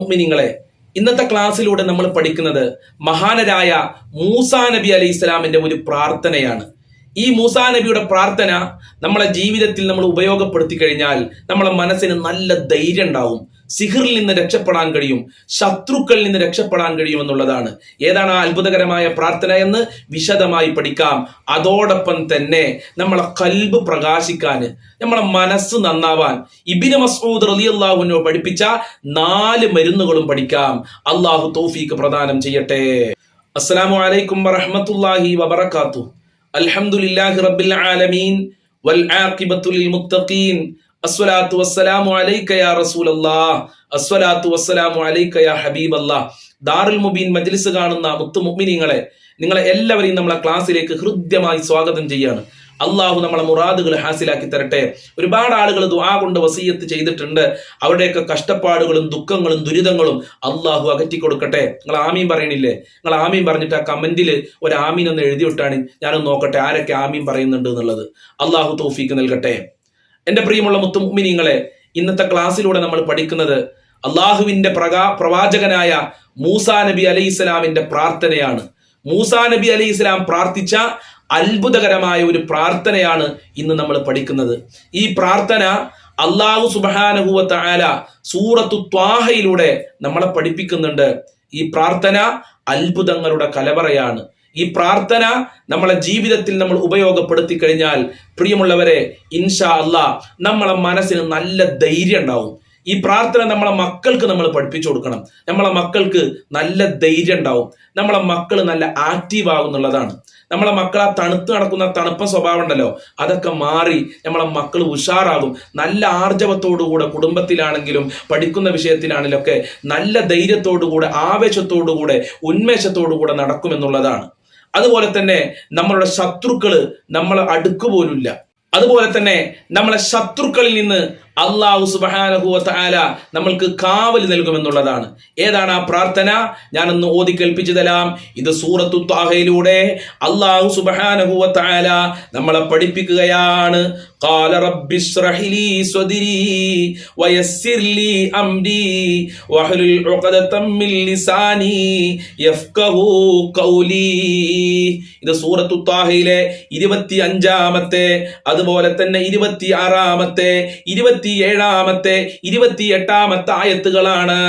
മുഅ്മിനീങ്ങളെ, ഇന്നത്തെ ക്ലാസ്സിലൂടെ നമ്മൾ പഠിക്കുന്നത് മഹാനരായ മൂസാ നബി അലൈഹി ഇസ്ലാമിന്റെ ഒരു പ്രാർത്ഥനയാണ്. ഈ മൂസാ നബിയുടെ പ്രാർത്ഥന നമ്മളെ ജീവിതത്തിൽ നമ്മൾ ഉപയോഗപ്പെടുത്തി കഴിഞ്ഞാൽ നമ്മളെ മനസ്സിന് നല്ല ധൈര്യം ഉണ്ടാവും, സിഹിറിൽ നിന്ന് രക്ഷപ്പെടാൻ കഴിയും, ശത്രുക്കളിൽ നിന്ന് രക്ഷപ്പെടാൻ കഴിയും എന്നുള്ളതാണ്. ഏതാണ് ആ അത്ഭുതകരമായ പ്രാർത്ഥന എന്ന് വിശദമായി പഠിക്കാം. അതോടൊപ്പം തന്നെ നമ്മളെ ഖൽബ് പ്രകാശിക്കാൻ, നമ്മളെ മനസ്സ് നന്നാവാൻ ഇബ്നു മസ്ഊദ് റളിയല്ലാഹു അൻഹു പഠിപ്പിച്ച 4 മരുന്നുകളും പഠിക്കാം. അല്ലാഹു തൗഫീഖ് പ്രദാനം ചെയ്യട്ടെ. അസ്സലാമു അലൈക്കും വറഹ്മത്തുള്ളാഹി വബറകാതുഹു. അൽഹംദുലില്ലാഹി റബ്ബിൽ ആലമീൻ വൽ ആഖിബത്തു ലിൽ മുത്തഖീൻ. അസ്സലാത്തു വസ്സലാമു അലൈക യാ റസൂലല്ലാഹ്, അസ്സലാത്തു വസ്സലാമു അലൈക യാ ഹബീബല്ലാഹ്. ദാറുൽ മുബീൻ മജ്ലിസ് കാണുന്ന മുത്തു മുഅ്മിനീങ്ങളെ, നിങ്ങളെ എല്ലാവരെയും നമ്മളെ ക്ലാസ്സിലേക്ക് ഹൃദ്യമായി സ്വാഗതം ചെയ്യാണ്. അള്ളാഹു നമ്മളെ മുറാദുകൾ ഹാസിലാക്കി തരട്ടെ. ഒരുപാട് ആളുകൾ ദുആ കൊണ്ട് വസിയത്ത് ചെയ്തിട്ടുണ്ട്. അവരുടെയൊക്കെ കഷ്ടപ്പാടുകളും ദുഃഖങ്ങളും ദുരിതങ്ങളും അള്ളാഹു അകറ്റി കൊടുക്കട്ടെ. നിങ്ങൾ ആമീൻ പറയണില്ലേ? നിങ്ങൾ ആമീൻ പറഞ്ഞിട്ട് ആ കമന്റിൽ ഒരു ആമീൻ ഒന്ന് എഴുതി വിട്ടാണ് ഞാനൊന്ന് നോക്കട്ടെ ആരൊക്കെ ആമീൻ പറയുന്നുണ്ട് എന്നുള്ളത്. അള്ളാഹു തൗഫീക്ക് നൽകട്ടെ. എന്റെ പ്രിയമുള്ള മുത്തു മുഅ്മിനീങ്ങളെ, ഇന്നത്തെ ക്ലാസ്സിലൂടെ നമ്മൾ പഠിക്കുന്നത് അള്ളാഹുവിന്റെ പ്രവാചകനായ മൂസാ നബി അലൈഹി ഇസ്ലാമിന്റെ പ്രാർത്ഥനയാണ്. മൂസാ നബി അലൈഹി ഇസ്ലാം പ്രാർത്ഥിച്ച അത്ഭുതകരമായ ഒരു പ്രാർത്ഥനയാണ് ഇന്ന് നമ്മൾ പഠിക്കുന്നത്. ഈ പ്രാർത്ഥന അല്ലാഹു സുബ്ഹാനഹു വ തആല സൂറത്തു ത്വാഹയിലൂടെ നമ്മളെ പഠിപ്പിക്കുന്നുണ്ട്. ഈ പ്രാർത്ഥന അത്ഭുതങ്ങളുടെ കലവറയാണ്. ഈ പ്രാർത്ഥന നമ്മളെ ജീവിതത്തിൽ നമ്മൾ ഉപയോഗപ്പെടുത്തി കഴിഞ്ഞാൽ പ്രിയമുള്ളവരെ, ഇൻഷാ അല്ലാഹ് നമ്മളെ മനസ്സിന് നല്ല ധൈര്യം ഉണ്ടാവും. ഈ പ്രാർത്ഥന നമ്മളെ മക്കൾക്ക് നമ്മൾ പഠിപ്പിച്ചു കൊടുക്കണം. നമ്മളെ മക്കൾക്ക് നല്ല ധൈര്യം ഉണ്ടാവും. നമ്മളെ മക്കൾ നല്ല ആക്റ്റീവ് ആകും എന്നുള്ളതാണ്. നമ്മളെ മക്കൾ ആ തണുത്ത് നടക്കുന്ന തണുപ്പ സ്വഭാവം ഉണ്ടല്ലോ, അതൊക്കെ മാറി നമ്മളെ മക്കൾ ഉഷാറാകും. നല്ല ആർജവത്തോടുകൂടെ കുടുംബത്തിലാണെങ്കിലും പഠിക്കുന്ന വിഷയത്തിലാണെങ്കിലും ഒക്കെ നല്ല ധൈര്യത്തോടുകൂടെ ആവേശത്തോടുകൂടെ ഉന്മേഷത്തോടുകൂടെ നടക്കുമെന്നുള്ളതാണ്. അതുപോലെ തന്നെ നമ്മളുടെ ശത്രുക്കള് നമ്മളെ അടുക്കുപോലുമില്ല. അതുപോലെ തന്നെ നമ്മളെ ശത്രുക്കളിൽ നിന്ന് അല്ലാഹു സുബ്ഹാനഹു വ തആല നമ്മൾക്ക് കാവൽ നൽകുമെന്നുള്ളതാണ്. ഏതാണ് ആ പ്രാർത്ഥന? ഞാനൊന്ന് ഓതി കേൾപ്പിച്ചു തരാം. ഇത് സൂറത്തു ത്വാഹയിലൂടെ അല്ലാഹു സുബ്ഹാനഹു വ തആല നമ്മളെ പഠിപ്പിക്കുകയാണ്. ഖാല റബ്ബിശ്റഹ് ലീ സ്വദ്രീ വയസ്സിർ ലീ അംരി വഹ്ലുൽ ഉഖ്ദതം മിൻ ലിസാനി യഫ്ഖഹു ഖൗലി. ഇത് സൂറത്തു ത്വാഹയിലെ 25-ാമത്തെ, അതുപോലെ തന്നെ 26-ാമത്തെ, 27-ാമത്തെ, 28-ാമത്തെ ആയത്തുകളാണ്.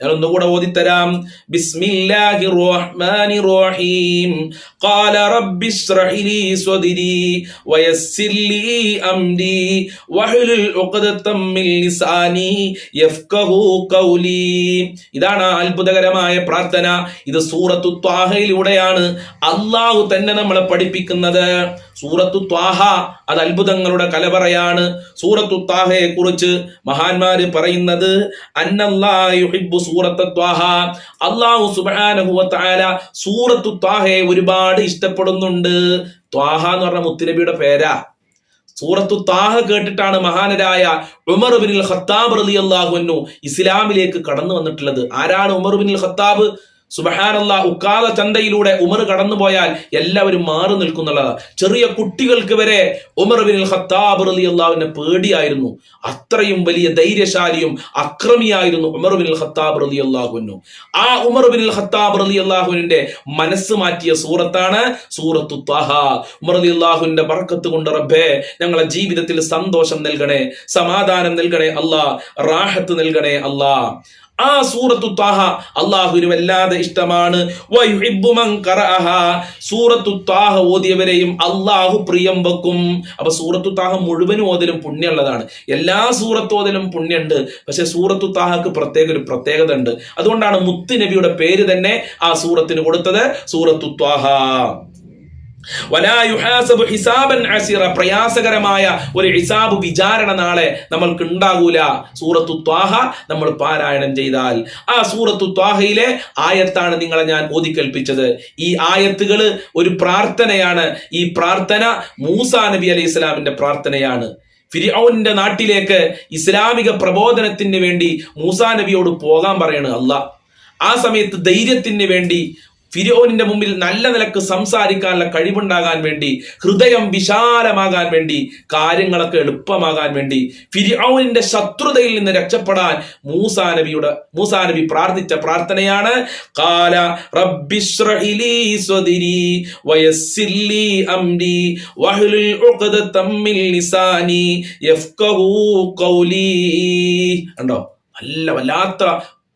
ഞാൻ ഒന്നുകൂടെ ഓതിത്തരാം. ബിസ്മില്ലാഹിർ റഹ്മാനിർ റഹീം. ഖാല റബ്ബിശ്റഹ് ലീ സ്വദ്രീ വയസ്സിർ ലീ അംരി വഹ്ലുൽ ഉഖ്ദതം മിൻ ലിസാനി യഫ്ഖഹു ഖൗലി. ഇതാണ് അത്ഭുതകരമായ പ്രാർത്ഥന. ഇത് സൂറത്തു ത്വാഹയിലൂടെയാണ് അല്ലാഹു തന്നെ നമ്മളെ പഠിപ്പിക്കുന്നത്. സൂറത്തു ത്വാഹ അത് അത്ഭുതങ്ങളുടെ കലവറയാണ്. സൂറത്തു ത്വാഹയെ കുറിച്ച് മഹാന്മാര് പറയുന്നത് അന്നല്ലാഹു യുഹിബ്ബു സൂറത്തു ത്വാഹ. അല്ലാഹു സുബ്ഹാനഹു വ തആല സൂറത്തു ത്വാഹയെ ഒരുപാട് ഇഷ്ടപ്പെടുന്നുണ്ട്. ത്വാഹ എന്ന് പറഞ്ഞ മുത്തുനബിയുടെ പേരാ. സൂറത്തു ത്വാഹ കേട്ടിട്ടാണ് മഹാനരായ ഉമർ ഇബ്നുൽ ഖത്താബ് റളിയല്ലാഹു അൻഹു ഇസ്ലാമിലേക്ക് കടന്നു വന്നിട്ടുള്ളത്. ആരാണ് ഉമർ ഇബ്നുൽ ഖത്താബ്? സുബ്ഹാനല്ലാഹ്, ഉക്കാദ ചന്തയിലൂടെ ഉമർ കടന്നു പോയാൽ എല്ലാവരും മാറി നിൽക്കുന്നുള്ളതാണ്. ചെറിയ കുട്ടികൾക്ക് വരെ ഉമർ ഇബ്നുൽ ഖത്താബ് റളിയല്ലാഹുവിനെ പേടിയായിരുന്നു. അത്രയും വലിയ ധൈര്യശാലിയും അക്രമിയായിരുന്നു ഉമർ ഇബ്നുൽ ഖത്താബ് റളിയല്ലാഹു അൻഹു. ആ ഉമർ ഇബ്നുൽ ഖത്താബ് റളിയല്ലാഹുവിന്റെ മനസ്സ് മാറ്റിയ സൂറത്താണ് സൂറത്തു ത്വാഹ. ഉമർ റളിയല്ലാഹുവിന്റെ ബർക്കത്ത് കൊണ്ട് റബ്ബേ ഞങ്ങളെ ജീവിതത്തിൽ സന്തോഷം നൽകണേ, സമാധാനം നൽകണേ അല്ലാ, റാഹത്ത് നൽകണേ അല്ലാ. ആ സൂറത്തു ത്വാഹ അല്ലാഹുവിന് വല്ലാതെ ഇഷ്ടമാണ്. വയുഹിബ്ബു മൻ ഖറഅഹ. സൂറത്തു ത്വാഹ ഓതിയവരെയും അല്ലാഹു പ്രിയം വെക്കും. അപ്പൊ സൂറത്തു ത്വാഹ മുഴുവനും ഓതലും പുണ്യമുള്ളതാണ്. എല്ലാ സൂറത്ത് ഓതലും പുണ്യമുണ്ട്. പക്ഷെ സൂറത്തു ത്വാഹക്ക് ഒരു പ്രത്യേകത ഉണ്ട്. അതുകൊണ്ടാണ് മുത്ത് നബിയുടെ പേര് തന്നെ ആ സൂറത്തിന് കൊടുത്തത് സൂറത്തു ത്വാഹ. വലാ യുഹാസബു ഹിസാബൻ അസീറ. പ്രയാസകരമായ ഒരു ഹിസാബ്, വിചാരണ നാളെ നമ്മൾക്ക് ഉണ്ടാകൂല സൂറത്തു ത്വാഹ നമ്മൾ പാരായണം ചെയ്താൽ. ആ സൂറത്തു ത്വാഹയിലെ ആയത്താണ് നിങ്ങളെ ഞാൻ ഓതിക്കേൽപ്പിച്ചത്. ഈ ആയത്തുകൾ ഒരു പ്രാർത്ഥനയാണ്. ഈ പ്രാർത്ഥന മൂസാ നബി അലൈഹി ഇസ്ലാമിന്റെ പ്രാർത്ഥനയാണ്. ഫിർഔന്റെ നാട്ടിലേക്ക് ഇസ്ലാമിക പ്രബോധനത്തിന് വേണ്ടി മൂസാ നബിയോട് പോകാൻ പറയാണ് അല്ലാഹ്. ആ സമയത്ത് ധൈര്യത്തിന് വേണ്ടി ഫിർഔനിന്റെ മുമ്പിൽ നല്ല നിലക്ക് സംസാരിക്കാനുള്ള കഴിവുണ്ടാകാൻ വേണ്ടി, ഹൃദയം വിശാലമാകാൻ വേണ്ടി, കാര്യങ്ങളൊക്കെ എളുപ്പമാകാൻ വേണ്ടി, ഫിർഔനിന്റെ ശത്രുതയിൽ നിന്ന് രക്ഷപ്പെടാൻ മൂസാ നബി പ്രാർത്ഥിച്ച പ്രാർത്ഥനയാണ് ഖാല റബ്ബിശ്റഹ് ലീ സ്വദ്രി വയസ്സിർ ലീ അംരി വഹ്ലുൽ ഉഖ്ദതം മിൻ ലിസാനി യഫ്ഖഹു ഖൗലി. കണ്ടോ,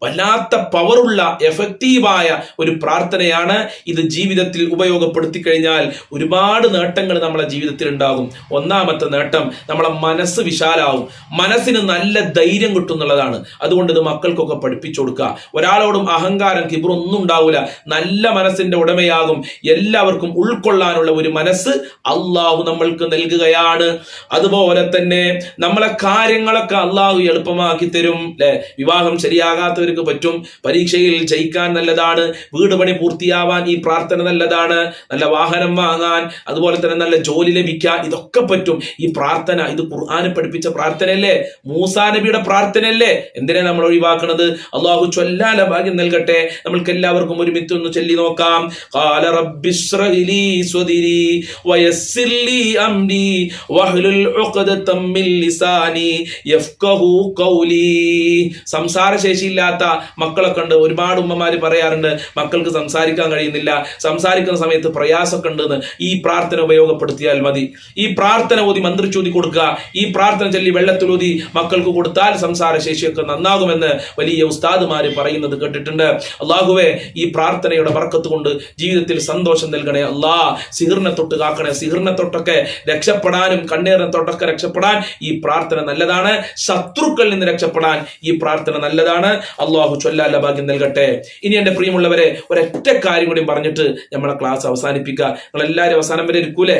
വല്ലാത്ത പവറുള്ള എഫക്റ്റീവായ ഒരു പ്രാർത്ഥനയാണ് ഇത്. ജീവിതത്തിൽ ഉപയോഗപ്പെടുത്തി കഴിഞ്ഞാൽ ഒരുപാട് നേട്ടങ്ങൾ നമ്മളെ ജീവിതത്തിൽ ഉണ്ടാകും. ഒന്നാമത്തെ നേട്ടം, നമ്മളെ മനസ്സ് വിശാലാവും, മനസ്സിന് നല്ല ധൈര്യം കിട്ടും എന്നുള്ളതാണ്. അതുകൊണ്ട് ഇത് മക്കൾക്കൊക്കെ പഠിപ്പിച്ചു കൊടുക്കുക. ഒരാളോടും അഹങ്കാരം, കിബ്റൊന്നും ഉണ്ടാവില്ല. നല്ല മനസ്സിന്റെ ഉടമയാകും. എല്ലാവർക്കും ഉൾക്കൊള്ളാനുള്ള ഒരു മനസ്സ് അള്ളാഹു നമ്മൾക്ക് നൽകുകയാണ്. അതുപോലെ തന്നെ നമ്മളെ കാര്യങ്ങളൊക്കെ അള്ളാഹു എളുപ്പമാക്കി തരും. അല്ലെ, വിവാഹം ശരിയാകാത്തവർക്ക് പറ്റും, പരീക്ഷയിൽ ജയിക്കാൻ നല്ലതാണ്, വീട് പണി പൂർത്തിയാവാൻ ഈ പ്രാർത്ഥന നല്ലതാണ്, നല്ല വാഹനം വാങ്ങാൻ, അതുപോലെ തന്നെ നല്ല ജോലി ലഭിക്കാൻ, ഇതൊക്കെ പറ്റും ഈ പ്രാർത്ഥന. ഇത് ഖുർആന് പഠിപ്പിച്ച പ്രാർത്ഥനയല്ലേ, മൂസാ നബിയുടെ പ്രാർത്ഥനയല്ലേ. എന്തിനാ നമ്മൾ ഒഴിവാക്കുന്നത്? അള്ളാഹു ചൊല്ലാല ഭാഗ്യം നൽകട്ടെ. നമ്മൾക്ക് എല്ലാവർക്കും ഒരുമിച്ച് ഒന്ന് ചൊല്ലി നോക്കാം. ഖാല റബ്ബിശ്റഹ് ലീ സ്വദ്രി വയസ്സിർ ലീ അംരി വഹ്ലുൽ ഉഖ്ദതം മിൻ ലിസാനി യഫ്ഖഹു ഖൗലി. സംസാരശേഷിയില്ലാത്ത മക്കളൊക്കെ ഉണ്ട്. ഒരുപാട് ഉമ്മമാര് പറയാറുണ്ട് മക്കൾക്ക് സംസാരിക്കാൻ കഴിയുന്നില്ല, സംസാരിക്കുന്ന സമയത്ത് പ്രയാസമൊക്കെ ഉണ്ടെന്ന്. ഈ പ്രാർത്ഥന ഉപയോഗപ്പെടുത്തിയാൽ മതി. ഈ പ്രാർത്ഥന ഓതി മന്ത്രിച്ചൂതി കൊടുക്കുക. ഈ പ്രാർത്ഥന ചൊല്ലി വെള്ളത്തിലൂതി മക്കൾക്ക് കൊടുത്താൽ സംസാരശേഷിയൊക്കെ നന്നാകുമെന്ന് വലിയ ഉസ്താദുമാര് പറയുന്നത് കേട്ടിട്ടുണ്ട്. അള്ളാഹുവേ, ഈ പ്രാർത്ഥനയുടെ ബർക്കത്ത് കൊണ്ട് ജീവിതത്തിൽ സന്തോഷം നൽകണേ അല്ലാ. സിഹിറിനെ തൊട്ട് കാക്കണേ. സിഹിറിനെ തൊട്ടൊക്കെ രക്ഷപ്പെടാനും കണ്ണീറിനെ തൊട്ടൊക്കെ രക്ഷപ്പെടാൻ ഈ പ്രാർത്ഥന നല്ലതാണ്. ശത്രുക്കളിൽ നിന്ന് രക്ഷപ്പെടാൻ ഈ പ്രാർത്ഥന നല്ലതാണ്. അള്ളാഹു ചൊല്ലാല ഭാഗ്യം നൽകട്ടെ. ഇനി എന്റെ പ്രിയമുള്ളവരെ, ഒരൊറ്റ കാര്യം കൂടി പറഞ്ഞിട്ട് നമ്മളെ ക്ലാസ് അവസാനിപ്പിക്കുക. നിങ്ങൾ എല്ലാവരും അവസാനം വരെ ഇരിക്കൂലേ?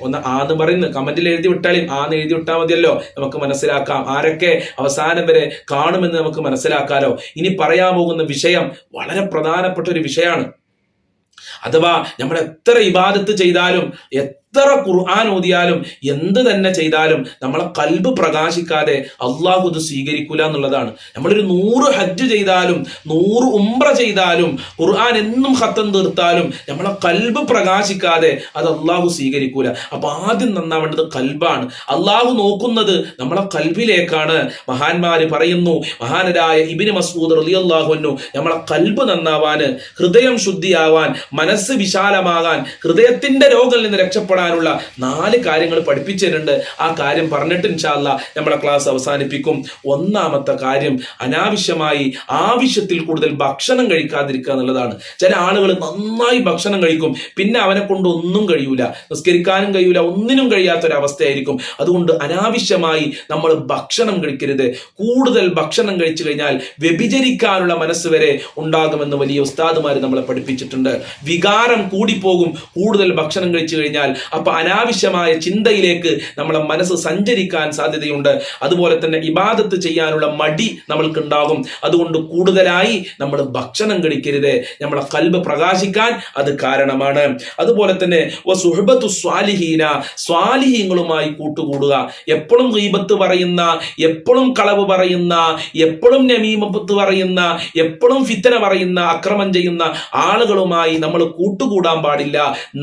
ഒന്ന് ആന്ന് പറയുന്നു കമന്റിൽ എഴുതി വിട്ടാലും ആന്ന് എഴുതി വിട്ടാൽ മതിയല്ലോ. നമുക്ക് മനസ്സിലാക്കാം ആരൊക്കെ അവസാനം വരെ കാണുമെന്ന് നമുക്ക് മനസ്സിലാക്കാലോ. ഇനി പറയാൻ പോകുന്ന വിഷയം വളരെ പ്രധാനപ്പെട്ട ഒരു വിഷയമാണ്. അഥവാ നമ്മൾ എത്ര ഇബാദത്ത് ചെയ്താലും, എത്ര ഖുർആൻ ഓതിയാലും, എന്ത് തന്നെ ചെയ്താലും നമ്മളെ കൽബ് പ്രകാശിക്കാതെ അള്ളാഹു ഇത് സ്വീകരിക്കൂല എന്നുള്ളതാണ്. നമ്മളൊരു 100 ഹജ്ജ് ചെയ്താലും 100 ഉംറ ചെയ്താലും ഖുർആൻ എന്നും ഖത്തം തീർത്താലും നമ്മളെ കൽബ് പ്രകാശിക്കാതെ അത് അള്ളാഹു സ്വീകരിക്കൂല. അപ്പൊ ആദ്യം നന്നാവേണ്ടത് കൽബാണ്. അള്ളാഹു നോക്കുന്നത് നമ്മളെ കൽബിലേക്കാണ്. മഹാന്മാര് പറയുന്നു, മഹാനരായ ഇബ്നു മസ്ഊദ് റളിയല്ലാഹു അൻഹു നമ്മളെ കൽബ് നന്നാവാന്, ഹൃദയം ശുദ്ധിയാവാൻ, മനസ്സ് വിശാലമാകാൻ, ഹൃദയത്തിന്റെ രോഗങ്ങളിൽ നിന്ന് രക്ഷപ്പെടാനുള്ള 4 കാര്യങ്ങൾ പഠിപ്പിച്ചിട്ടുണ്ട്. ആ കാര്യം പറഞ്ഞിട്ട് ഇൻഷാ അല്ലാഹ് നമ്മളെ ക്ലാസ് അവസാനിപ്പിക്കും. ഒന്നാമത്തെ കാര്യം, അനാവശ്യമായി ആവശ്യത്തിൽ കൂടുതൽ ഭക്ഷണം കഴിക്കാതിരിക്കുക എന്നുള്ളതാണ്. ചില ആളുകൾ നന്നായി ഭക്ഷണം കഴിക്കും, പിന്നെ അവനെ കൊണ്ട് ഒന്നും കഴിയൂല, നിസ്കരിക്കാനും കഴിയൂല, ഒന്നിനും കഴിയാത്തൊരവസ്ഥയായിരിക്കും. അതുകൊണ്ട് അനാവശ്യമായി നമ്മൾ ഭക്ഷണം കഴിക്കരുത്. കൂടുതൽ ഭക്ഷണം കഴിച്ചു കഴിഞ്ഞാൽ വ്യഭിചരിക്കാനുള്ള മനസ്സ് വരെ ഉണ്ടാകുമെന്ന് വലിയ ഉസ്താദുമാർ നമ്മളെ പഠിപ്പിച്ചിട്ടുണ്ട്. വികാരം കൂടിപ്പോകും കൂടുതൽ ഭക്ഷണം കഴിച്ചു കഴിഞ്ഞാൽ. അപ്പൊ അനാവശ്യമായ ചിന്തയിലേക്ക് നമ്മളെ മനസ്സ് സഞ്ചരിക്കാൻ സാധ്യതയുണ്ട്. അതുപോലെ തന്നെ ഇബാദത്ത് ചെയ്യാനുള്ള മടി നമ്മൾക്ക് ഉണ്ടാകും. അതുകൊണ്ട് കൂടുതലായി നമ്മൾ ഭക്ഷണം കഴിക്കരുത്. നമ്മളെ കൽബ് പ്രകാശിക്കാൻ അത് കാരണമാണ്. അതുപോലെ തന്നെ വസുഹബത്തു സ്വാലിഹീന, സ്വാലിഹീങ്ങളുമായി കൂട്ടുകൂടുക. എപ്പോഴും ഗീബത്ത് പറയുന്ന, എപ്പോഴും കളവ് പറയുന്ന, എപ്പോഴും നമീമത്ത് പറയുന്ന, എപ്പോഴും ഫിത്തന പറയുന്ന, അക്രമം ചെയ്യുന്ന ആളുകളുമായി നമ്മൾ കൂട്ടുകൂടാൻ പാടില്ല.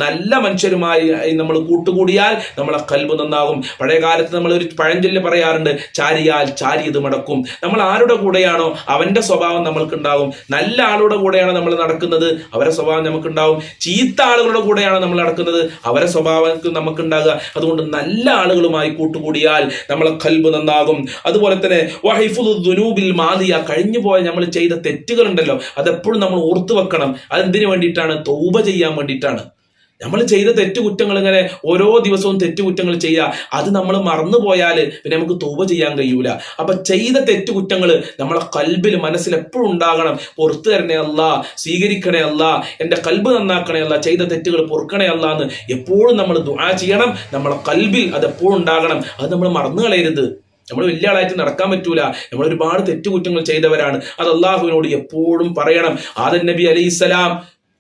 നല്ല മനുഷ്യരുമായി നമ്മൾ കൂട്ടുകൂടിയാൽ നമ്മളെ കൽബ് നന്നാകും. പഴയ കാലത്ത് നമ്മൾ ഒരു പഴഞ്ചൊല്ല് പറയാറുണ്ട്, ചാരിയാൽ ചാരിയത് മടക്കും. നമ്മൾ ആരുടെ കൂടെയാണോ അവന്റെ സ്വഭാവം നമ്മൾക്ക് ഉണ്ടാകും. നല്ല ആളുടെ കൂടെയാണോ നമ്മൾ നടക്കുന്നത്, അവരെ സ്വഭാവം നമുക്കുണ്ടാവും. ചീത്ത ആളുകളുടെ കൂടെയാണോ നമ്മൾ നടക്കുന്നത്, അവരെ സ്വഭാവം നമുക്കുണ്ടാകുക. അതുകൊണ്ട് നല്ല ആളുകളുമായി കൂട്ടുകൂടിയാൽ നമ്മളെ കൽബ് നന്നാകും. അതുപോലെ തന്നെ വഹിഫുദ്ദുനൂബിൽ മാദിയ, കഴിഞ്ഞു പോയ നമ്മൾ ചെയ്ത തെറ്റുകൾ ഉണ്ടല്ലോ, അതെപ്പോഴും നമ്മൾ ഓർത്തു വെക്കണം. അതെന്തിനു വേണ്ടിയിട്ടാണ്? തൗബ ചെയ്യാൻ വേണ്ടിയിട്ടാണ്. നമ്മൾ ചെയ്ത തെറ്റുകുറ്റങ്ങൾ ഇങ്ങനെ ഓരോ ദിവസവും തെറ്റുകുറ്റങ്ങൾ ചെയ്യുക, അത് നമ്മൾ മറന്നുപോയാൽ പിന്നെ നമുക്ക് തൗബ ചെയ്യാൻ കഴിയൂല. അപ്പൊ ചെയ്ത തെറ്റുകുറ്റങ്ങൾ നമ്മളെ കൽബിൽ മനസ്സിൽ എപ്പോഴും ഉണ്ടാകണം. പുറത്തു തരണേ അല്ലാ, സ്വീകരിക്കണേ അല്ലാ, എന്റെ കൽബ് നന്നാക്കണേ അല്ലാ, ചെയ്ത തെറ്റുകൾ പൊറുക്കണേ അല്ലാ എന്ന് എപ്പോഴും നമ്മൾ ദുആ ചെയ്യണം. നമ്മളെ കൽബിൽ അത് എപ്പോഴും ഉണ്ടാകണം. അത് നമ്മൾ മറന്നു കളയരുത്. നമ്മൾ വലിയ ആളായിട്ട് നടക്കാൻ പറ്റൂല. നമ്മൾ ഒരുപാട് തെറ്റുകുറ്റങ്ങൾ ചെയ്തവരാണ്. അത് അള്ളാഹുവിനോട് എപ്പോഴും പറയണം. ആദം നബി അലൈഹിസ്സലാം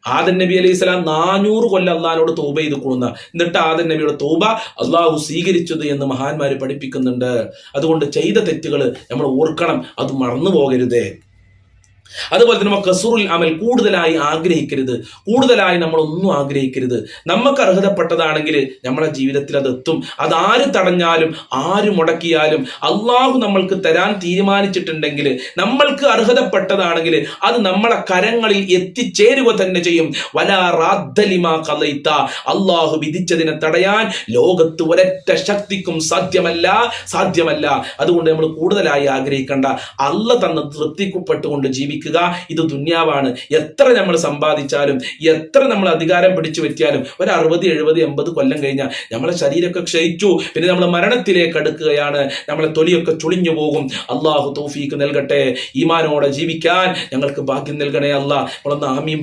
400 കൊല്ലം അള്ളാഹിനോട് തൗബ ചെയ്ത് കൊടുന്ന, എന്നിട്ട് ആദം നബിയുടെ തൗബ അള്ളാഹു സ്വീകരിച്ചത് എന്ന് മഹാന്മാര് പഠിപ്പിക്കുന്നുണ്ട്. അതുകൊണ്ട് ചെയ്ത തെറ്റുകൾ നമ്മൾ ഓർക്കണം, അത് മറന്നു പോകരുതേ. അതുപോലെ തന്നെ കസുറുൽ അമൽ, കൂടുതലായി ആഗ്രഹിക്കരുത്, കൂടുതലായി നമ്മളൊന്നും ആഗ്രഹിക്കരുത്. നമുക്ക് അർഹതപ്പെട്ടതാണെങ്കിൽ നമ്മളെ ജീവിതത്തിൽ അതെത്തും. അതാര് തടഞ്ഞാലും ആര് മുടക്കിയാലും അള്ളാഹു നമ്മൾക്ക് തരാൻ തീരുമാനിച്ചിട്ടുണ്ടെങ്കിൽ, നമ്മൾക്ക് അർഹതപ്പെട്ടതാണെങ്കിൽ അത് നമ്മളെ കരങ്ങളിൽ എത്തിച്ചേരുക തന്നെ ചെയ്യും. വലാ റാദ്ദ ലിമാ ഖളൈത, അള്ളാഹു വിധിച്ചതിനെ തടയാൻ ലോകത്ത് ഒരൊറ്റ ശക്തിക്കും സാധ്യമല്ല. അതുകൊണ്ട് നമ്മൾ കൂടുതലായി ആഗ്രഹിക്കേണ്ട, അള്ള തന്ന തൃപ്തിപ്പെട്ടുകൊണ്ട് ജീവിക്കുക. ഇത് ദുന്യാവാണ്. എത്ര നമ്മൾ സമ്പാദിച്ചാലും, എത്ര നമ്മൾ അധികാരം പിടിച്ചു വെറ്റിയാലും, ഒരു 60, 70, 80 കൊല്ലം കഴിഞ്ഞാൽ നമ്മളെ ശരീരമൊക്കെ ക്ഷയിച്ചു. പിന്നെ നമ്മൾ മരണത്തിലേക്ക് അടുക്കുകയാണ്. നമ്മളെ തൊലിയൊക്കെ ചുളിഞ്ഞു പോകും. അള്ളാഹു തൗഫീക്ക് നൽകട്ടെ. ഈമാനോടെ ജീവിക്കാൻ ഞങ്ങൾക്ക് ഭാഗ്യം നൽകണേ അല്ലാ. നിങ്ങളൊന്ന് ആമീൻ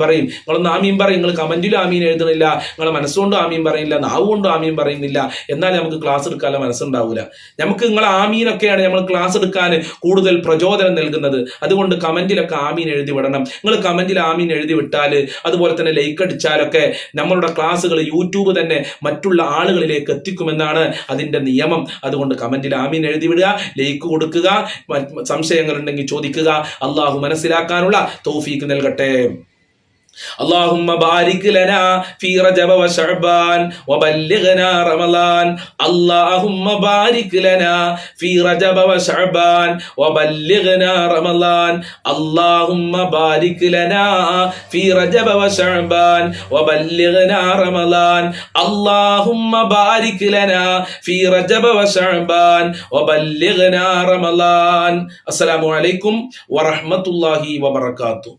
പറയും. നിങ്ങൾ കമന്റിൽ ആമീൻ എഴുതണില്ല, നിങ്ങളെ മനസ്സുകൊണ്ട് ആമീൻ പറയുന്നില്ല, നാവ് കൊണ്ട് ആമീൻ പറയുന്നില്ല. എന്നാൽ നമുക്ക് ക്ലാസ് എടുക്കാനുള്ള മനസ്സുണ്ടാവില്ല. നമുക്ക് നിങ്ങളെ ആമീനൊക്കെയാണ് നമ്മൾ ക്ലാസ് എടുക്കാൻ കൂടുതൽ പ്രചോദനം നൽകുന്നത്. അതുകൊണ്ട് കമന്റിലൊക്കെ ആമീൻ എഴുതി വിടണം. നിങ്ങൾ കമന്റിൽ ആമീൻ എഴുതി വിട്ടാൽ, അതുപോലെ തന്നെ ലൈക്ക് അടിച്ചാലൊക്കെ നമ്മളുടെ ക്ലാസ്സുകൾ യൂട്യൂബ് തന്നെ മറ്റുള്ള ആളുകളിലേക്ക് എത്തിക്കുമെന്നാണ് അതിന്റെ നിയമം. അതുകൊണ്ട് കമന്റിൽ ആമീൻ എഴുതി വിടുക, ലൈക്ക് കൊടുക്കുക, സംശയങ്ങൾ ഉണ്ടെങ്കിൽ ചോദിക്കുക. അള്ളാഹു മനസ്സിലാക്കാനുള്ള തൗഫീക്ക് നൽകട്ടെ. اللهم بارك لنا في رجب وشعبان وبلغنا رمضان. اللهم بارك لنا في رجب وشعبان وبلغنا رمضان. اللهم بارك لنا في رجب وشعبان وبلغنا رمضان. اللهم بارك لنا في رجب وشعبان وبلغنا رمضان. السلام عليكم ورحمة الله وبركاته.